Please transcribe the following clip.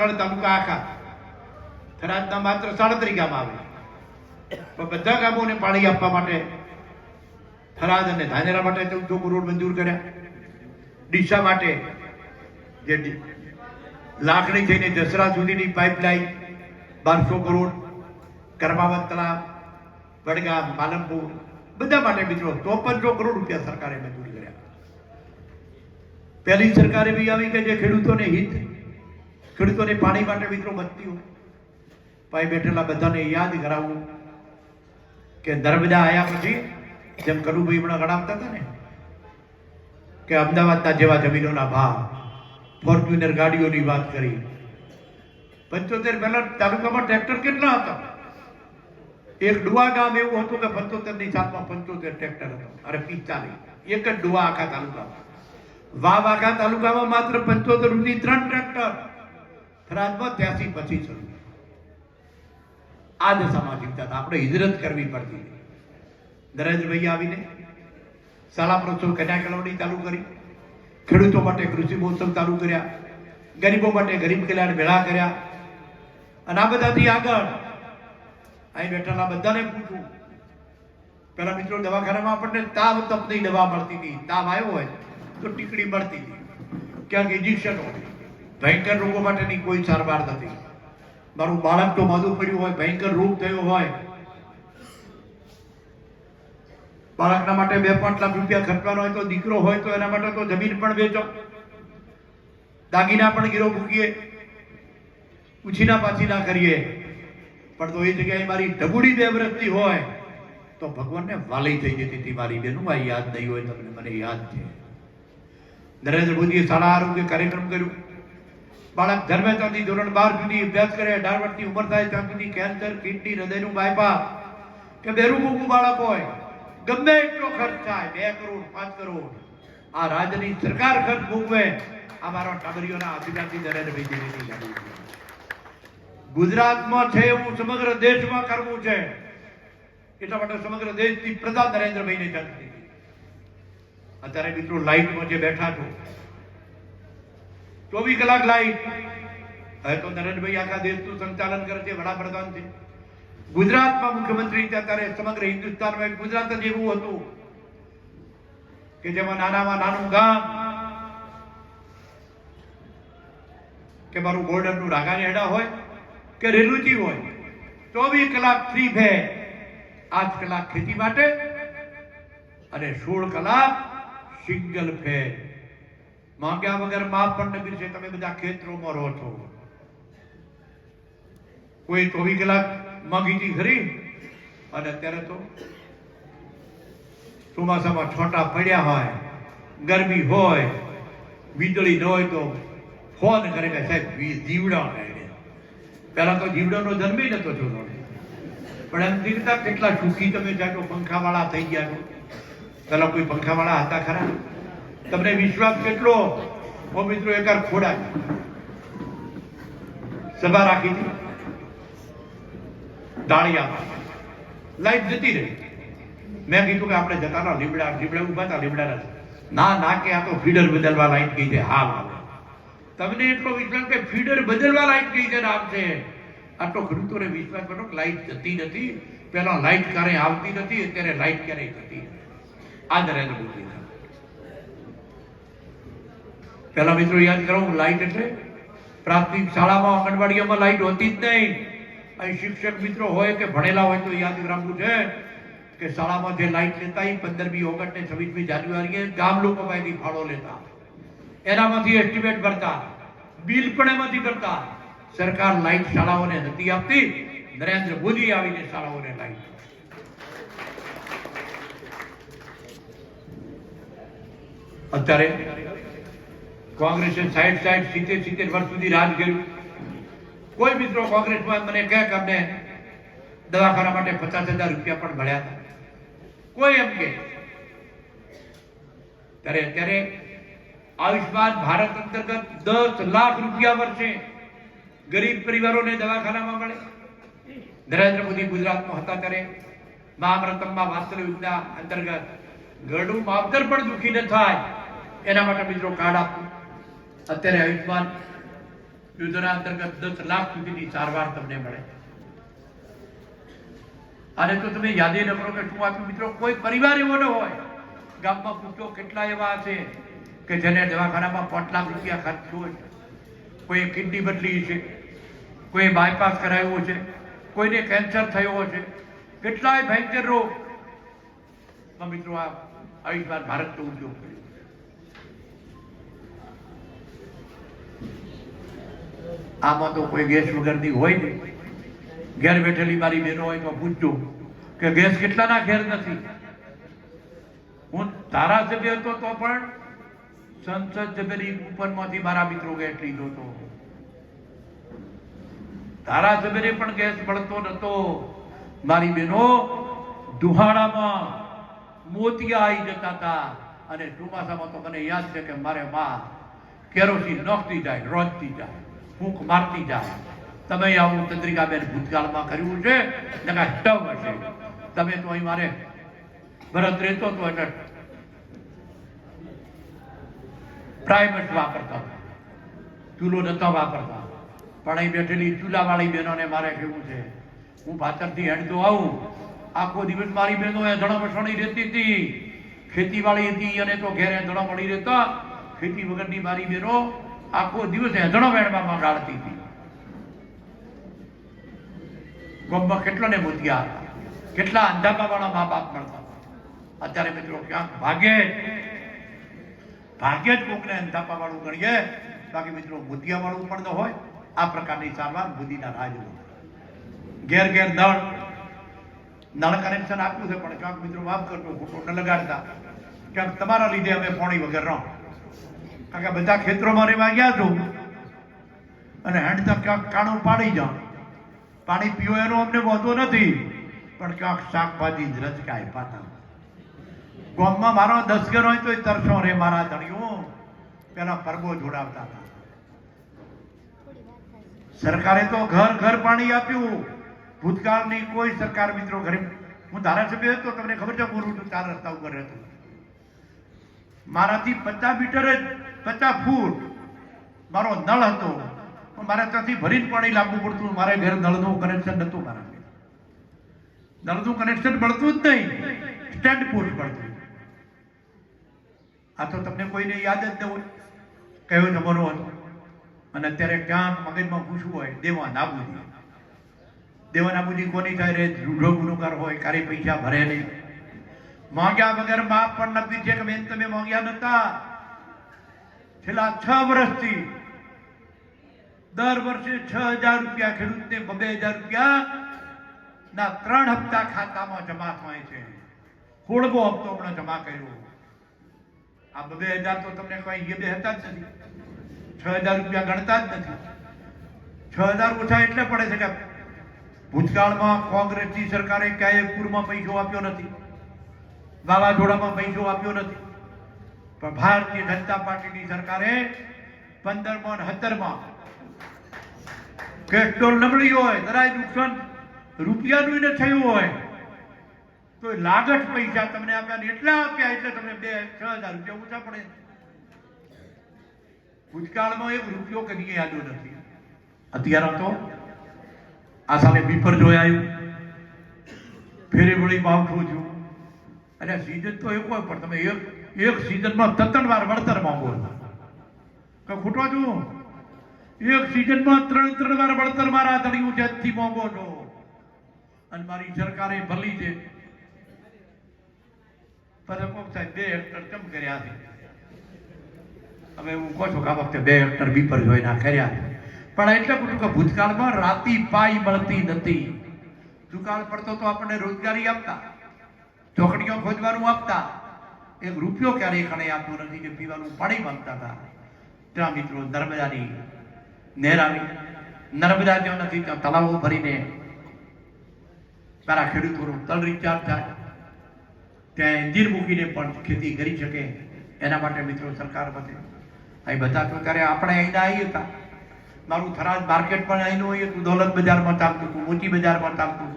તાલુકા આખા થરાદના માત્ર 37 ગામ આવે, પણ બધા ગામોને પાણી આપવા માટે થરાદ અને ધાનેરા માટે 14 કરોડ મંજૂર કર્યા. ડીસા માટે જે લાખણી થઈને દસરા સુધીની પાઇપલાઇન 1200 કરોડ, કર્માવત તળાવ, વડગામ, પાલનપુર બધા માટે મિત્રો 5300 કરોડ રૂપિયા સરકારે મંજૂર કર્યા. પહેલી સરકાર એવી આવી કે જે ખેડૂતોને હિત, ખેડૂતોને પાણી માટે મિત્રો બચતી હોય. ભાઈ બેઠેલા બધાને યાદ કરાવવું કે નર્મદા આવ્યા પછી જેમ કનુભાઈ હમણાં ગણાવતા હતા ને કે અમદાવાદના જેવા જમીનોના ભાવ, ફોર્ચ્યુનર ગાડીઓની વાત કરી. 75 પહેલા તાલુકામાં ટ્રેક્ટર કેટલા હતા? એક ડુવા ગામ એવું હતું કે 75 ની સાલમાં 75 ટ્રેક્ટર હતા, અરે 45, એક જ ડુવા આખા તાલુકામાં. વાવ આખા તાલુકામાં માત્ર 75 સુધી 3 ટ્રેક્ટર, થરાદમાં 83 પછી શરૂ. આ દશામાં જીવતા હતા, આપણે હિજરત કરવી પડતી. નરેન્દ્રભાઈ આવીને શાળા પ્રોત્સવ કન્યા કેળવણી ચાલુ કરી, ખેડૂતો માટે કૃષિ મહોત્સવ ચાલુ કર્યા, ગરીબો માટે ગરીબ કલ્યાણ મેળા કર્યા. અને આ બધાથી આગળ અહીં બેઠેલા બધાને પૂછું, પેલા મિત્રો દવાખાનામાં આપણને તાવ તપની દવા મળતી હતી, તાવ આવ્યો હોય તો ટીકડી મળતી હતી, ક્યાંક ઇન્જેક્શન હોય. ભયંકર રોગો માટેની કોઈ સારવાર નથી. મારું બાળક તો માદું પડ્યું હોય, ભયંકર રોગ થયો હોય, બાળકના માટે 2-5 લાખ રૂપિયા ખર્ચવાનો હોય તો દીકરો હોય તો એના માટે તો જમીન પણ વેચો, દાગીના પણ ગીરો મૂકીએ, ઉછીના પાછી ના કરીએ. પણ તો એ જગ્યાએ મારી ઢબુડી 2 વર્ષની હોય તો ભગવાનને વાલી થઈ જતી હતી મારી બેનું. આ યાદ નહીં હોય તમને, મને યાદ છે. નરેન્દ્ર મોદીએ શાળા આરોગ્ય કાર્યક્રમ કર્યું. બાળક જન્મે ત્યાંથી ધોરણ 12 સુધી અભ્યાસ કરે, 18 વર્ષની ઉંમર થાય ત્યાં સુધી કેન્સર, કિડની, હૃદયનું બાયપાસ કે બેરું મૂકું બાળક હોય, ગમે એટલો ખર્ચ થાય, 2 કરોડ 5 કરોડ, આ રાજ્યની સરકાર ખર્ચ ભોગવે. આ મારા ટાબરીઓના આદિવાસી નરેન્દ્રભાઈ દેવીની ગાડી ગુજરાતમાં છે એવું સમગ્ર દેશમાં કરવું છે. એટલા માટે સમગ્ર દેશની પ્રજા નરેન્દ્રભાઈને જાણતી. અત્યારે મિત્રો લાઈટમાં જે બેઠા છો, 24 કલાક લાઈટ. હવે તો નરેન્દ્રભાઈ આખા દેશનું સંચાલન કરે છે, વડાપ્રધાન છે. ગુજરાતમાં મુખ્યમંત્રી છે. અત્યારે સમગ્ર હિન્દુસ્તાનમાં ગુજરાત જ એવું હતું કે જેમાં નાનામાં નાનું ગામ કે મારું બોર્ડરનું રાગાની હેડા હોય કે રેલુજી હોય, 24 કલાક ફ્રી ભે, 8 કલાક ખેતી માટે અને 16 કલાક સિંગલ ફેજ. માંગ્યા વગર માફ પણ નબીર છે. તમે બધા ખેતરોમાં રહો છો, કોઈ 24 કલાક માંગી હતી ખરી? અને અત્યારે તો ચોમાસામાં છોટા પડ્યા હોય, ગરમી હોય, વીજળી ન હોય તો ફોન કરે કે સાહેબ જીવડા. પહેલા તો જીવડાનો જન્મ નતો જોયો, પણ એમ દીકતા કેટલા સુખી તમે જાજો પંખાવાળા થઈ ગયા છો. પેલા કોઈ પંખાવાળા હતા ખરા? તમને વિશ્વાસ કેટલો? ઓ મિત્રો એકવાર ખોડા સભા રાખી હતી ડાળિયામાં, લાઈટ જતી રહી. મેં કીધું કે આપણે જતા ના લીમડા ઉભા હતા, લીમડા ના કે આ તો ફીડર બદલવા લાઈટ ગઈ છે. હાલ આવે તમને એટલો વિશ્વાસ કે ફીડર બદલવા લાઈટ ગઈ છે ને આવશે. આટલો ખેડૂતોને વિશ્વાસ કરો કે લાઈટ જતી નથી. પેલા લાઈટ ક્યારેય આવતી નથી, અત્યારે લાઈટ ક્યારેય જતી. આ નરેન્દ્ર મોદી પેલા મિત્રો યાદ કરો, લાઈટ એટલે પ્રાથમિક શાળામાં, આંગણવાડીઓમાં લાઈટ હોતી જ નહીં. અહીં શિક્ષક મિત્રો હોય કે ભણેલા હોય તો યાદ રાખવું છે કે શાળામાં જે લાઈટ લેતા 15મી ઓગસ્ટ ને 26મી જાન્યુઆરીએ ગામ લોકો પાસેથી ફાળો લેતા, એનામાંથી એસ્ટિમેટ ભરતા, બિલ પણ એમાંથી ભરતા. સરકાર લાઈટ શાળાઓને નથી આપતી, નરેન્દ્ર મોદી આવીને શાળાઓને લાઈટ. અત્યારે કોંગ્રેસે 60-70 વર્ષ સુધી રાજ કર્યું. કોઈ મિત્રો કોંગ્રેસમાં મને કહે કે અમને દવાખાના માટે 50,000 રૂપિયા પણ મળ્યા હતા, કોઈ એમ કે. અત્યારે આયુષ્માન ભારત અંતર્ગત 10 લાખ રૂપિયા વર્ષે ગરીબ પરિવારોને દવાખાનામાં મળે. નરેન્દ્ર મોદી ગુજરાતમાં હતા ત્યારે મહામૃતમમાં વાસ્તવિક યોજના અંતર્ગત ગળું માવતર પણ દુઃખી ન થાય એના માટે મિત્રો કાર્ડ આપવું. અત્યારે આયુષ્માન યોજના અંતર્ગત 10 લાખ સુધીની સારવાર તમને મળે. અને તો તમે યાદ ન કરો કે શું આપ્યું મિત્રો. કોઈ પરિવાર એવો ન હોય, ગામમાં પૂછો કેટલા એવા છે કે જેને દવાખાનામાં 5 લાખ રૂપિયા ખર્ચ થયો છે. કોઈ કિડની બદલી છે, કોઈ બાયપાસ કરાવ્યો છે, કોઈને કેન્સર થયો છે, કેટલાય ભયંકર રોગ મિત્રો આ આયુષ્માન ભારતનો ઉપયોગ કર્યો. આમાં તો કોઈ ગેસ વગરની હોય ને. ઘેર બેઠેલી મારી બહેનો હોય તો પૂછજો કે ગેસ કેટલાના ઘેર નથી. હું ધારાસભ્ય હતો તો પણ સંસદ સભ્યની કૂપનમાંથી મારા મિત્રો ગેસ લીધો હતો. ધારાસભ્યને પણ ગેસ મળતો નતો. મારી બહેનો દુહાડામાં મોતિયા આવી જતા હતા. અને ચોમાસામાં તો મને યાદ છે કે મારે માં કેરોસીન નોખતી જાય, રોજતી જાય, ફૂંક મારતી જાય. તમે આવું ચંદ્રિકાબેન ભૂતકાળમાં કર્યું છે ને કાંઈ સ્ટવ હશે. તમે તો અહીં મારે ભરત રહેતો હતો એટલે પ્રાઇવેટ વાપરતા, ચૂલો નતા વાપરતા. પણ અહીં બેઠેલી ચૂલાવાળી બહેનોને મારે કેવું છે, હું પાછળથી હેડતો આવું, આખો દિવસ મારી બહેનો ધણા વસણી રહેતી હતી. ખેતીવાળી હતી અને તો ઘેરે ધણા મળી રહેતા. ખેતી વગરની મારી બહેનો આખો દિવસ ધણો વેણવામાં ગાળતી હતી. ગામમાં કેટલાને મોતિયા હતા, કેટલા અંધાપાવાળા મા બાપ મળતા. અત્યારે મિત્રો ક્યાંક ભાગે જ કોકને અંધાપાવાળું ગણીએ, બાકી મિત્રો મોતિયાવાળું પણ ન હોય. આ પ્રકારની સારવાર મોદીના રાજમાં ઘેર ઘેર નળ કનેક્શન આપ્યું છે. પણ ક્યાંક મિત્રો માફ કરજો, ખોટો ન લગાડતા. ક્યાંક તમારા લીધે અમે પાણી વગર રહો. કારણ કે બધા ખેતરોમાં રહેવા ગયા છો અને હેન્ડતા ક્યાંક કાણું પાડી જાઓ. પાણી પીવો એનો અમને વાંધો નથી, પણ ક્યાંક શાકભાજી જ રચકાય પાતા. ગામમાં મારો 10 ઘર હોય તો તરસો રે મારા ધણીઓ. પેલા પરબો જોડાવતા હતા. સરકારે તો ઘર ઘર પાણી આપ્યું. ભૂતકાળની કોઈ સરકાર મિત્રો ઘરે, હું ધારાસભ્ય હતો તમને ખબર છે, હું 4 રસ્તા ઉપર રહેતો. મારાથી 50 મીટર જ 50 ફૂટ મારો નળ હતો. મારે ત્યાંથી ભરીને પાણી લાવવું પડતું. મારે ઘરે નળનું કનેક્શન નતું. મારા નળનું કનેક્શન મળતું જ નહીં, સ્ટેન્ડ પોસ્ટ મળતું. આ તો તમને કોઈને યાદ જ ન હોય કયો જમાનો હતો. અને અત્યારે ક્યાંક મગજમાં પૂછવું હોય, દેવા નાબૂદી. દેવા નાબૂદી કોની થાય રે? રૂઢો ગુનેગાર હોય, કારી પૈસા ભરે નહીં. માંગ્યા વગર માપ પણ નક્કી છે કે બેન તમે માંગ્યા નતા. છેલ્લા 6 વર્ષથી દર વર્ષે 6,000 રૂપિયા ખેડૂતને 2,000 રૂપિયા ના 3 હપ્તા ખાતામાં જમા થાય છે. 16મો હપ્તો હમણાં જમા કર્યો. આ 2,000 તો તમને કઈ હતા જ નથી. 6,000 રૂપિયા ગણતા જ નથી. 6,000 ઓછા એટલે પડે છે કે ભૂતકાળમાં કોંગ્રેસની સરકારે ક્યાંય પૂરમાં પૈસો આપ્યો નથી, વાવાઝોડામાં પૈસો આપ્યો નથી. પણ ભારતીય જનતા પાર્ટીની સરકારે 15માં અને 17માં પેટ્રોલ નબળી હોય, જરાય નુકસાન રૂપિયાનું ન થયું હોય તો લાગત પૈસા તમને આપ્યા. એટલા આપ્યા એટલે તમને 6,000 રૂપિયા ઓછા પડે. ભૂતકાળમાં 1 રૂપિયો કદી યાદો નથી. અત્યારે તો આ સાલે બીપર જોયા, ફેરે વળી માવઠું થયું. અને સીઝન તો એક હોય, પણ તમે એક સીઝનમાં 3 વાર વળતર માંગો. ખોટો છું? એક સીઝનમાં 3 વાર વળતર મારા ધણીઓ જાતથી માંગો છો. અને મારી સરકારે ભલી છે. સાહેબ 2 હેક્ટર કેમ કર્યા છે? હવે હું કહું છું કે આ વખતે 2 હેક્ટર બીપર જોઈને કર્યા. પણ એટલે કહું કે ભૂતકાળમાં રાતી પાઈ મળતી નથી. દુકાળ પડતો તો આપણને રોજગારી આપતા, ચોકડીઓ ખોદવાનું આપતા. 1 રૂપિયો ક્યારેય ખણે આપ્યું નથી કે પીવાનું પાણી માંગતા હતા. ત્યાં મિત્રો નર્મદાની નહેર આવી. નર્મદા જ્યાં નથી ત્યાં તળાવો ભરીને મારા ખેડૂતોનું તલ રિચાર્જ થાય, ત્યાં એન્જિન મૂકીને પણ ખેતી કરી શકે. એના માટે મિત્રો સરકાર બધે અહીં બધા તો ત્યારે આપણે અહીંના આવી હતા. મારું થરાદ માર્કેટ પણ અહીંનું હોય હતું. દોલત બજારમાં ચાલતું હતું, મોટી બજારમાં ચાલતું હતું.